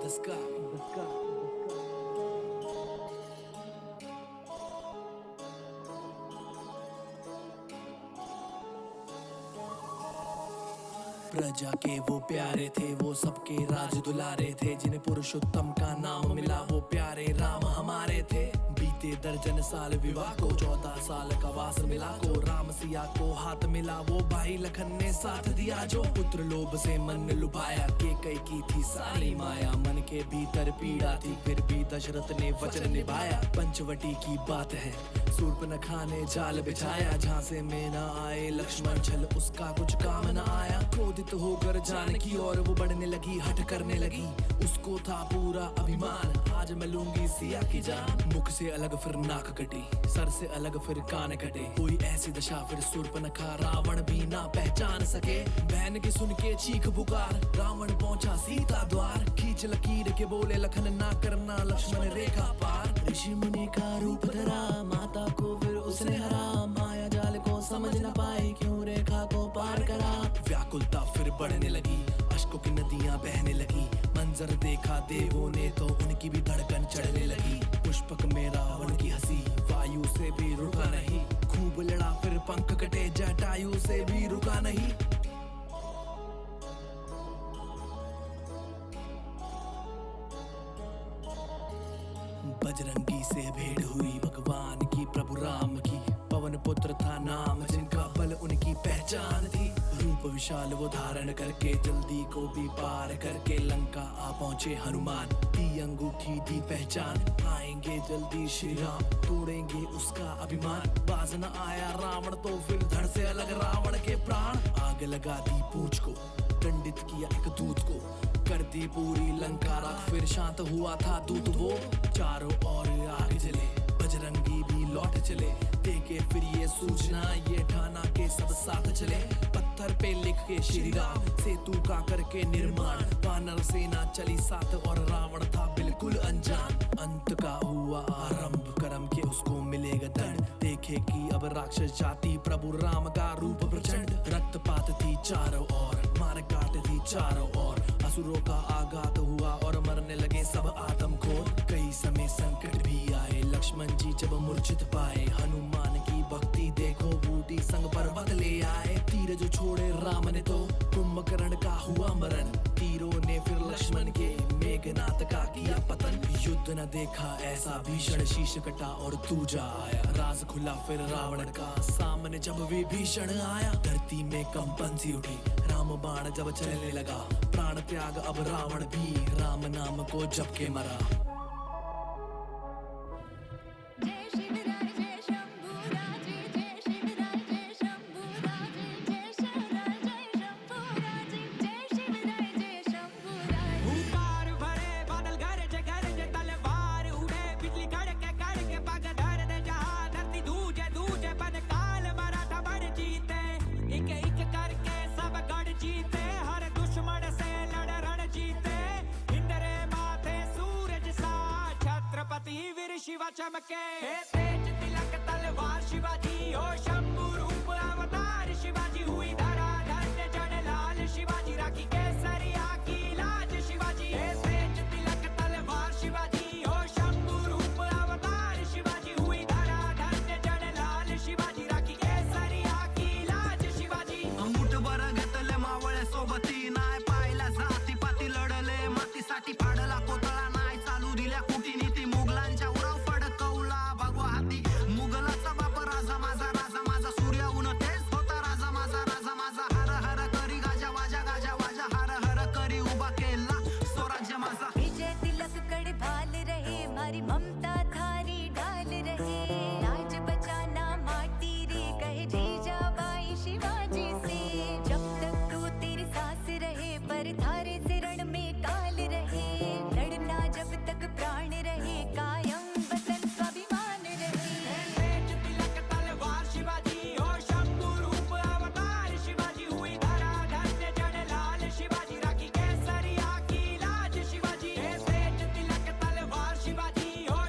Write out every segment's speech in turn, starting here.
दस्का प्रजा के वो प्यारे थे, वो सबके राज दुलारे थे, जिन्हें पुरुषोत्तम का नाम मिला वो प्यारे राम हमारे थे। बीते दर्जन साल विवाह को, 14 साल का वास मिला को, राम सिया को हाथ मिला वो भाई लखन ने साथ दिया। जो पुत्र लोभ से मन लुभाया, के कई की थी सारी माया, मन के भीतर पीड़ा थी फिर भी दशरथ ने वचन निभाया। पंचवटी की बात है, शूर्पणखा ने जाल बिछाया, झांसे में न आए लक्ष्मण, छल उसका कुछ काम न आया। क्रोधित होकर जानकी और वो बढ़ने लगी, हट करने लगी, उसको था पूरा अभिमान, आज मैं लूंगी सिया की जान। मुख से अलग फिर नाक कटी, सर से अलग फिर कान कटे, कोई ऐसी दशा फिर शूर्पणखा रावण भी ना पहचान सके। बहन की सुन के चीख पुकार, रावण पहुंचा सीता द्वार, खींच लकीर के बोले लखन ना करना लक्ष्मण रेखा पार। ऋषि मुनि का रूप धरा, माता को फिर उसने हरा, माया जाल को समझ न पाए, क्यों रेखा को पार करा। व्याकुलता फिर बढ़ने लगी, अश्कों की नदियां बहने लगी, मंजर देखा देवों ने तो उनकी भी धड़कन चढ़ने लगी। पुष्पक में रावण की हंसी, वायु से भी रुका नहीं, खूब लड़ा फिर पंख कटे, जटायु से भी रुका नहीं। बजरंगी से भेंट हुई भगवान की प्रभु राम की, पवन पुत्र था नाम जिनका बल उनकी पहचान थी। रूप विशाल वो धारण करके, जल्दी को भी पार करके लंका आ पहुंचे हनुमान, दी अंगूठी दी पहचान, आएंगे जल्दी श्री राम, तोड़ेंगे उसका अभिमान। बाज न आया रावण तो फिर धड़ से अलग रावण के प्राण, आग लगा दी पूंछ को, दंडित किया एक दूत को, कर दी पूरी लंका राख, फिर शांत हुआ था दूत वो। चारों ओर आग जले, बजरंगी भी लौट चले, देखे फिर ये सूचना ये ठाना के सब साथ चले। पत्थर पे लिख के श्री राम, सेतु का करके निर्माण, वानर सेना चली साथ और रावण था बिल्कुल अनजान। अंत का हुआ आरंभ, कर्म के उसको मिलेगा दंड, देखे कि अब राक्षस जाति प्रभु राम का रूप प्रचंड। रक्तपात थी चारों ओर, मार काट थी चारों ओर, असुरों का आघात हुआ और मरने लगे सब आदमखोर। कई समय संकट भी आए, लक्ष्मण जी जब मूर्छित पाए, हनुमान की भक्ति देखो बूटी संग पर्वत ले आए। तीर जो छोड़े राम ने तो कुंभकर्ण का हुआ मरण, तीरों ने फिर लक्ष्मण के मेघनाथ का किया पतन। युद्ध न देखा ऐसा भीषण, शीश कटा और दूजा आया, राज खुला फिर रावण का, सामने जब विभीषण आया। धरती में कंपन सी उठी, राम बाण जब चलने लगा, प्राण त्याग अब रावण भी, राम नाम को जप के मरा। शिवा चमके तेज तिलक तलवार शिवाजी हो, शंभु रूप अवतार शिवाजी, हुई धरा धन्य जन लाल शिवाजी, राखी केसरिया की लाज शिवाजी। तेज तिलक तलवार शिवाजी हो, शंभु रूप अवतार शिवाजी, हुई धरा धन्य जन लाल शिवाजी, राखी केसरिया की लाज शिवाजी। मुठभर घेतले मावळे सोबती, नाय पाहिला जाती पाती, लढले मातीसाठी, फाडला कोतळा नाय चालू दिल्या कुटीनीती, मुघलांच्या उराव फडकवला भगवा हाती। मुघलाचा बाप राजा माझा सूर्य ऊन तेच होता राजा माझा, हर हर करी गाजा वाजा हर हर करी उभा केला स्वराज्य माझा। विजय तिलक कड़ भाल रहे, मारी ममता थारी डाल रहे, लाज बचाना माटी रे कहे जीजा बाई शिवाजी से। जब तक तू तेरी सांस रहे, पर थारे से रण में काल रहे, लड़ना जब तक प्राण रहे, कायम वतन स्वाभिमान रहे। तेज तिलक तलवार शिवाजी हो, शंभु रूप अवतार शिवाजी, हुई धरा धन्य जन लाल शिवाजी, राखी केसरिया की लाज शिवाजी। तेज तिलक तलवार शिवाजी हो,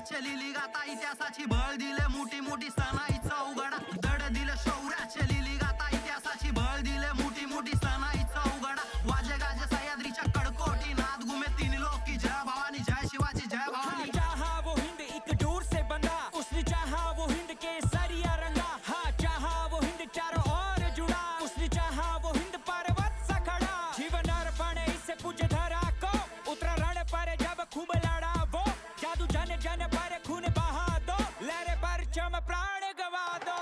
शौर्याचे लिली गाता इतिहासाची भळ दिले मोठी मोठी सणाईचा उघडा धड दिले शौर्याचे लिली गाता इतिहासाची भळ दिले मोठी मोठी सणाईचा उघडा वाजे गाजे सह्याद्रीच्या कडकोटी नाद घुमे तीन लोक की जय भवानी जय शिवाजी जय भवानी चाहा वो हिंद एक दूर से बंदा उसने चाहा वो हिंद के सरिया रंगा हाँ चाहा वो हिंद चारों ओर जुड़ा उसने चाहा वो हिंद पर्वत सा खड़ा जीवन अर्पण इससे पूछे धरा को उतरा रण पर जब खूब लड़ा वो जादू जन जन पर खून बहा दो लहरे पर चम प्राण गवा दो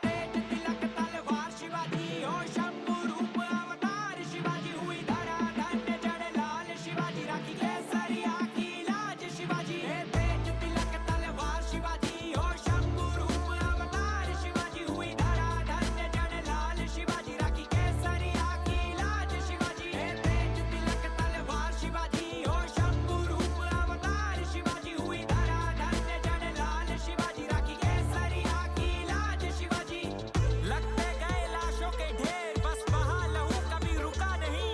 तेज तिलक तलवार शिवाजी हो शंभू रूप अवतार शिवाजी हुई धरा धन्य जन लाल शिवाजी राखी केसरिया की लाज शिवाजी तेज तिलक तलवार शिवाजी हो शंभू रूप अवतार शिवाजी हुई धरा धन्य जन लाल शिवाजी राखी केसरिया की लाज शिवाजी तेज तिलक तलवार शिवाजी हो शंभू रूप अवतार शिवाजी हुई धरा धन्य जन लाल शिवाजी राखी केसरिया की लाज शिवाजी लगते गए लाशों के ढेर बस बहा लहू कभी रुका नहीं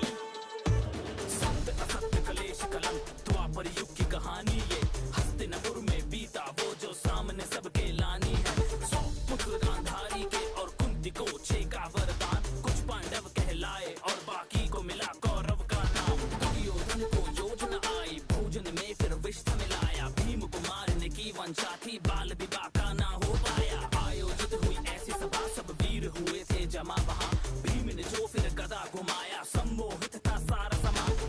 सत्य असत्य कलेश कलंक द्वापर युग की कहानी ये हस्तिनापुर में बीता वो जो सामने सबके लानी है 100 पुत्र गांधारी के और कुंती को 6 का वरदान कुछ पांडव कहलाए और बाकी को मिला कौरव का नाम दुर्योधन को योजना आई भोजन में फिर विष्ठ मिलाया भीम को मारने की वंशा थी बाल विवाह का ना हो पाया आयोजित हुई ऐसी सभा सब वीर हुए थे जमा वहाँ भीम ने जो फिर गदा घुमाया सम्मोहित था सारा समाज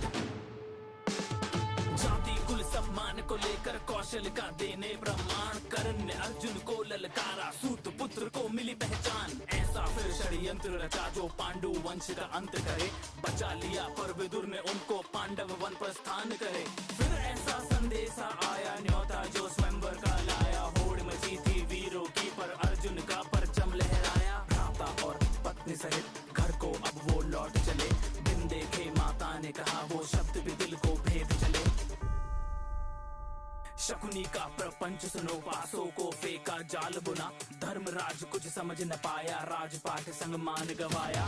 जाति कुल सम्मान को लेकर कौशल का देने प्रमाण कर्ण ने अर्जुन को ललकारा सूत पुत्र को मिली पहचान ऐसा फिर षड्यंत्र रचा जो पांडु वंश का अंत करे बचा लिया पर विदुर ने उनको पांडव वन प्रस्थान करे फिर ऐसा संदेशा आया न्योता जो स्वयंवर का लाया होड़ मची थी वीरों की पर अर्जुन का परचम लहराया भ्राता और पत्नी सहित घर को अब वो लौट चले बिन देखे माता ने कहा वो शब्द भी दिल को भेद चले शकुनी का प्रपंच सुनो पासों को फेंका जाल बुना धर्मराज कुछ समझ न पाया राजपाट संग मान गवाया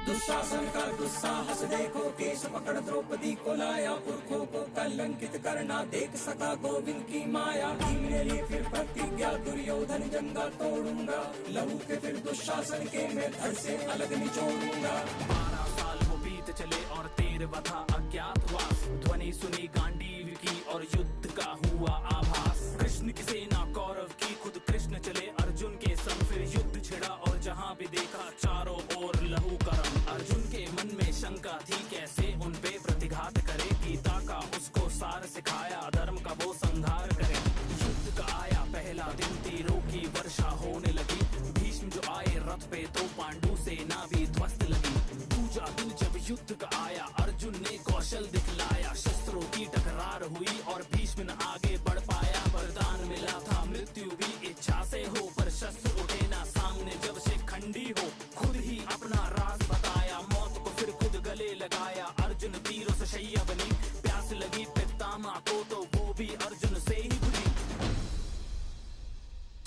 दुशासन का दुस्साहस देखो केश पकड़ द्रौपदी को लाया पुरखों को कलंकित करना देख सका गोविंद की माया भीम ने ली फिर प्रतिज्ञा दुर्योधन जंगा तोड़ूंगा लहू के फिर दुशासन के मैं धड़ से अलग निचोड़ूंगा 12 साल वो बीत चले और 13वां था अज्ञातवास ध्वनि सुनी गांडीव की और युद्ध का हुआ आभास कृष्ण की सेना कौरव की खुद कृष्ण चले अर्जुन के संग फिर युद्ध छिड़ा और जहां भी देखा चारों ओर लहू का रंग अर्जुन के मन में शंका थी कैसे उन पे प्रतिघात करे गीता का उसको सार सिखाया धर्म का वो संहार करे युद्ध का आया पहला दिन तीरों की वर्षा होने लगी भीष्म जो आए रथ पे तो पांडु सेना भी ध्वस्त लगी दूजा दिन जब युद्ध का आया अर्जुन ने कौशल दिखलाया शस्त्रों की टकरार हुई और भीष्म न आगे बढ़ पाया वरदान मिला था मृत्यु भी इच्छा से हो पर शस्त्र उठे ना सामने जब से खंडी हो खुद ही अपना राज बताया मौत को फिर खुद गले लगाया अर्जुन तीरों से शैया बनी प्यास लगी पितामह को तो वो भी अर्जुन से ही बुझी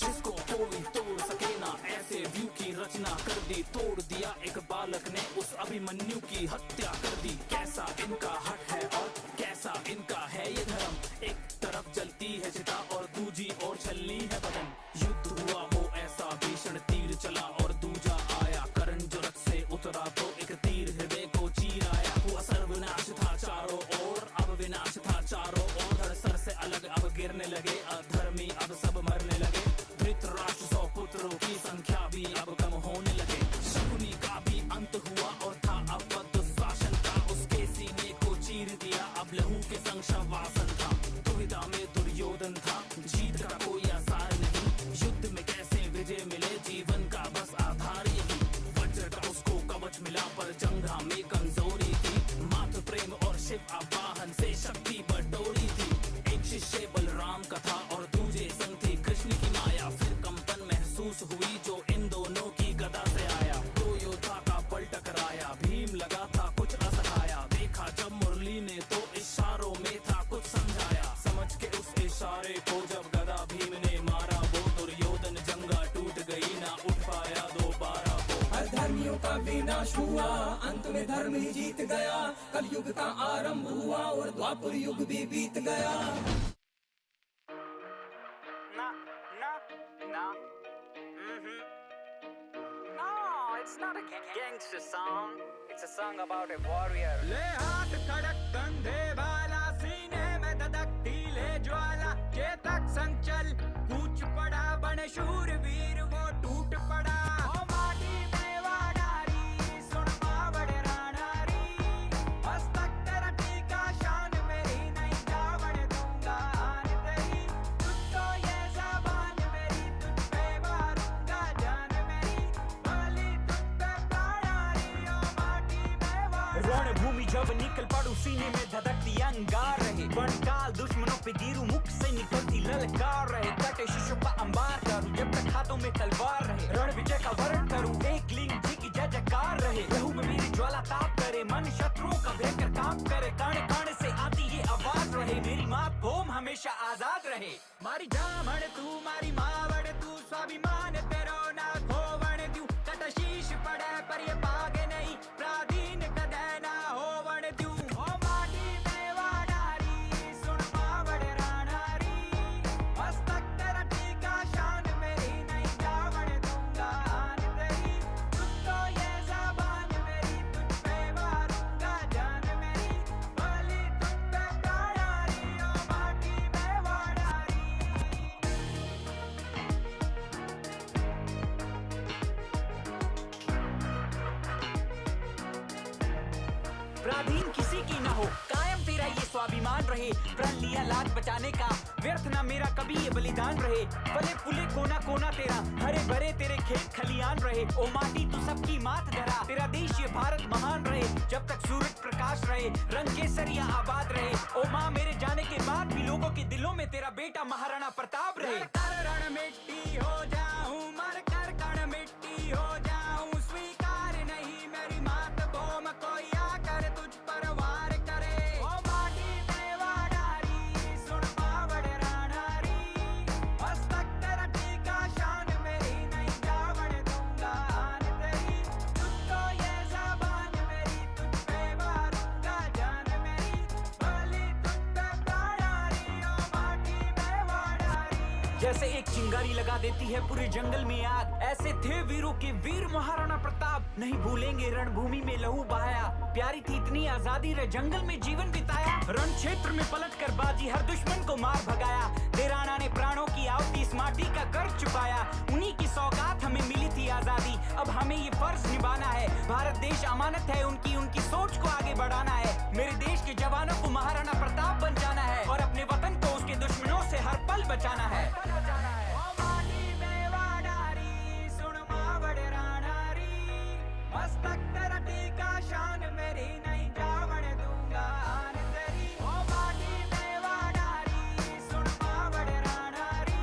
जिसको कोई तोड़ सके ना ऐसे व्यू की रचना कर दी तोड़ दिया एक बालक ने उस अभिमन्यु की हत्या कर दी कैसा इनका हट है और कैसा इनका है ये धर्म एक तरफ जलती है चिता और दूजी ओर छलनी है बदन युद्ध हुआ वो ऐसा भीषण तीर चला और दूजा आया कर्ण जो रथ से उतरा तो एक तीर हृदय को चीर आया हुआ सर्वनाश था चारों ओर अब विनाश था चारों ओर धड़ सर से अलग अब गिरने लगे अधर्मी अब सब मरने लगे धृतराष्ट्र 100 पुत्रों की संख्या भी अब कम होने लगे शकुनी का भी अंत हुआ और था अब दुशासन का उसके सीने को चीर दिया अब लहू के संग शवासन था दुविधा में दुर्योधन था जीत का कोई आसार नहीं युद्ध में कैसे विजय मिले जीवन का बस आधार यही वज्र का उसको कवच मिला पर जंघा में कमजोरी थी मातृ प्रेम और शिव आवाहन से शक्ति बटोरी थी एक शिष्य बलराम का था और दूजे संग थी कृष्ण की माया फिर कंपन महसूस हुई जो इन दोनों की गदा से आया दो योद्धा का बल टकराया भीम लगा था कुछ असहाया देखा जब मुरली ने तो इशारों में था कुछ समझाया समझ के उस इशारे को जब गदा भीम ने मारा वो दुर्योधन जंगा टूट गई ना उठ पाया दोबारा वो अधर्मियों का विनाश हुआ अंत में धर्म ही जीत गया कलयुग का आरंभ हुआ और द्वापर युग भी बीत गया It's not a gangster song. It's a song about a warrior. ले हाथ खड़क कंधे वाला सीने में धधकती ले ज्वाला चेतक संचल कूच पड़ा बन शूरवीर वो टूट पड़ा ओ माटी में वाडारी सुन मावड़ रानारी मस्तक तेरा टीका शान मेरी नहीं जावड़ दूंगा आन तेरी तुझको ये ज़बान मेरी तुझ पे मारूंगा जान मेरी भली तुझ पे प्राणारी ओ माटी में वाडारी रणभूमि जब निकल पड़ू सीने में धधकती अंगार रहे बनकाल दुश्मनों पे गिरू मुख से निकलती ललकार रहे कटे शीशों का अंबार करूं जब तक हाथों में तलवार रहे रण विजय का वर्ण करूं एक लिंग जी की जय जयकार रहे लहू में मेरी ज्वाला ताप करे मन शत्रुओं का भयंकर कांप करे कण कण से आती ये आवाज रहे मेरी मात भूम हमेशा आजाद रहे मारी जामण तू मारी मावड़ तू स्वाभिमान तेरो ना खोवण द्यू कट शीश पड़े पर ये पागे नहीं प्राधीन कदे ना होवण द्यू ओ माटी में वाडारी सुन मावड़ रानारी मस्तक तेरा टीका शान मेरी नहीं जावण दूंगा आन तेरी तुझको ये ज़बान मेरी तुझ पे मारूंगा जान मेरी भली तुझ पे प्राणारी ओ माटी में वाडारी प्राधीन किसी की ना हो कायम तेरा ये स्वाभिमान रहे प्रण लिया लाज बचाने का व्यर्थ ना मेरा कभी ये बलिदान रहे फले फूले कोना कोना तेरा हरे भरे तेरे खेत खलियान रहे ओ माटी तू सबकी मात धरा तेरा देश ये भारत महान रहे जब तक सूरज प्रकाश रहे रंग केसरिया आबाद रहे ओ माँ मेरे जाने के बाद भी लोगों के दिलों में तेरा बेटा महाराणा प्रताप रहे कर रण मिट्टी हो जाऊं मर कर कण मिट्टी हो जाऊं स्वीकार नहीं मेरी मात भूम कोई आकर तुझ पर वार करे ओ माटी में वाडारी सुन मावड़ रानारी मस्तक तेरा टीका शान मेरी नहीं जावड़ दूंगा आन तेरी तुझको ये ज़बान मेरी तुझ पे मारूंगा जान मेरी भली तुझ पे प्राणारी ओ माटी में वाडारी जैसे एक चिंगारी लगा देती है पूरे जंगल में आग ऐसे थे वीरों के वीर महाराणा प्रताप नहीं भूलेंगे रणभूमि में लहू बहाया प्यारी थी इतनी आजादी रे जंगल में जीवन बिताया रण क्षेत्र में पलट कर बाजी हर दुश्मन को मार भगाया देराना ने प्राणों की आहुति इस माटी का कर चुकाया उन्हीं की सौगात हमें मिली थी आजादी अब हमें ये फर्ज निभाना है भारत देश अमानत है उनकी सोच को आगे बढ़ाना है मेरे देश के जवानों को महाराणा प्रताप बन जाना है और अपने वतन को उसके दुश्मनों से हर पल बचाना है ओ माटी में वाडारी सुन मावड़ रानारी मस्तक तेरा टीका शान मेरी नहीं जावड़ दूंगा आन तेरी ओ माटी में वाडारी सुन मावड़ रानारी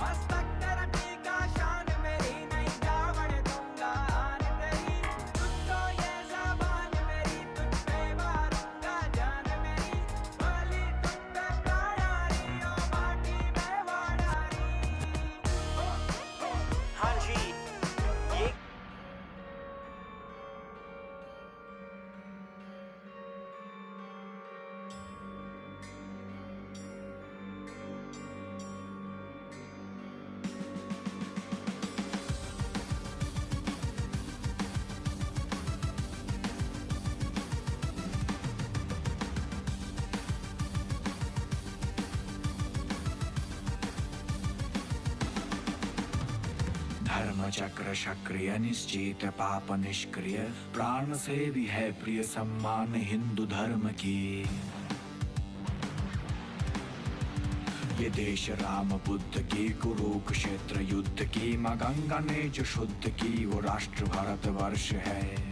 मस्तक तेरा टीका शान मेरी नहीं जावड़ दूंगा आन तेरी तुझको ये ज़बान मेरी तुझ पे मारूंगा जान मेरी भली तुझ पे प्राणारी ओ माटी में वाडारी हाँ जी ये धर्म चक्र सक्रिय निश्चित पाप निष्क्रिय प्राण से भी है प्रिय सम्मान हिंदू धर्म की ये देश राम बुद्ध की कुरुक्षेत्र युद्ध की माँ गंगा ने जो शुद्ध की वो राष्ट्र भारत वर्ष है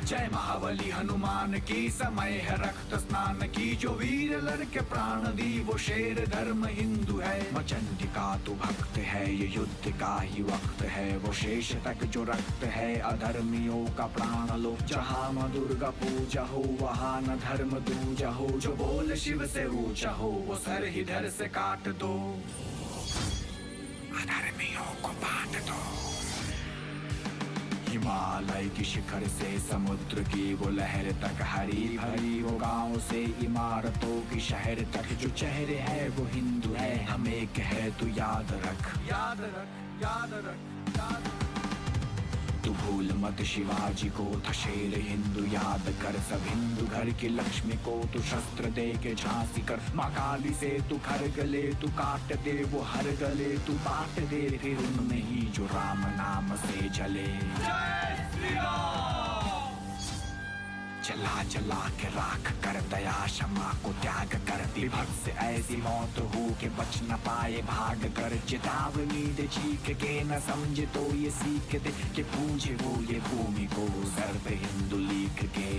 जय महाबली हनुमान की समय है रक्त स्नान की जो वीर लड़के प्राण दी वो शेर धर्म हिंदू है मचंडिका तो भक्त है ये युद्ध का ही वक्त है वो शेष तक जो रक्त है अधर्मियों का प्राण लो जहाँ माँ दुर्गा पूजा हो वहाँ न धर्म दूजा हो जो बोल शिव से ऊंचा हो वो सर ही धर से काट दो अधर्मियों को बांट दो हिमालय की शिखर से समुद्र की वो लहर तक हरी भरी वो गांव से इमारतों की शहर तक जो चेहरे है वो हिंदू है हम एक है तू याद रख याद रख याद रख। तू भूल मत शिवाजी को था शेर हिंदू याद कर, सब हिंदू घर की लक्ष्मी को तू शस्त्र दे के झांसी कर। माँ काली से तू खर गले, तू काट दे वो हर गले, तू बांट दे फिर उनमें ही जो राम नाम से जले। जय श्री राम। जला जला के राख कर दया क्षमा को त्याग कर, विभक्त से ऐसी मौत हो के बच न पाए भाग कर। चेतावनी दे चीख के न समझे तो ये सीख दे कि पूजे वो ये भूमि को सर्व हिंदू लिख के।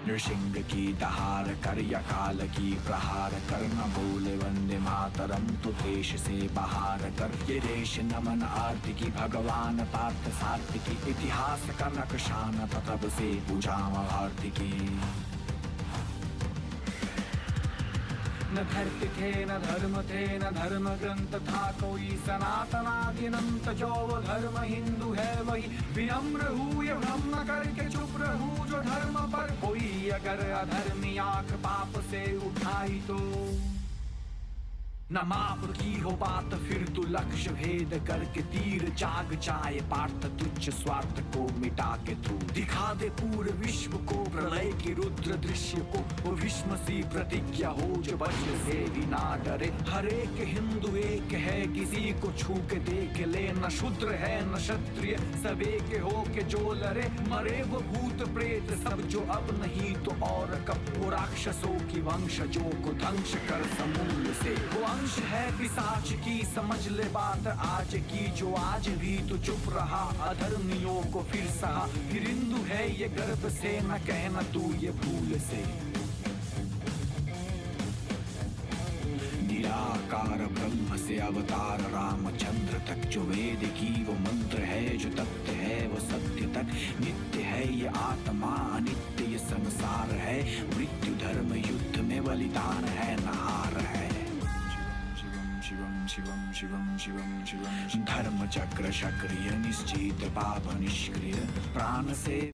नृसिंह की दहार कर या काल की प्रहार कर, न बोले वंदे मातरम तो देश से बाहर कर। ये देश नमन आरती की भगवान पार्थ सारथी की, इतिहास का नक्शान तब से पूजा भारती की। न धरती थे न धर्म थे न धर्म ग्रंथ था कोई, सनातनादिनंत जो वो धर्म हिंदू है वही। विनम्र हूँ ये भ्रम न करके चुप रहूँ जो धर्म पर कोई अगर अधर्मी आंख पाप से उठाई तो। न माप की हो बात फिर तू लक्ष्य भेद करके तीर जाग जाए पार्थ तुच्छ स्वार्थ को मिटा के तू। दिखा दे पूरे विश्व को प्रलय की रुद्र दृश्य को, वो भीष्म सी प्रतिज्ञा हो जो वज्र से भी ना डरे। हर एक हिंदू एक है किसी को छू के देख ले, न शूद्र है न क्षत्रिय सब एक हो के जो लड़े। मरे वो भूत प्रेत सब जो अब नहीं तो और कब, वो राक्षसों की वंश जो को ध्वंस कर समूल से। वो अंश है पिशाच की समझ ले बात आज की, जो आज भी तो चुप रहा अधर्मियों को फिर सहा। फिर हिंदू है ये गर्व से न कहना तू ये भूल से। निराकार ब्रह्म से अवतार रामचंद्र तक, जो वेद की वो मंत्र है जो तथ्य है वो सत्य तक। नित्य है ये आत्मा अनित्य ये संसार है, मृत्यु धर्म युद्ध में बलिदान है नहार है। शिवम शिवम शिवम शिवम धर्म चक्र सक्रिय निश्चित पाप निष्क्रिय, प्राण से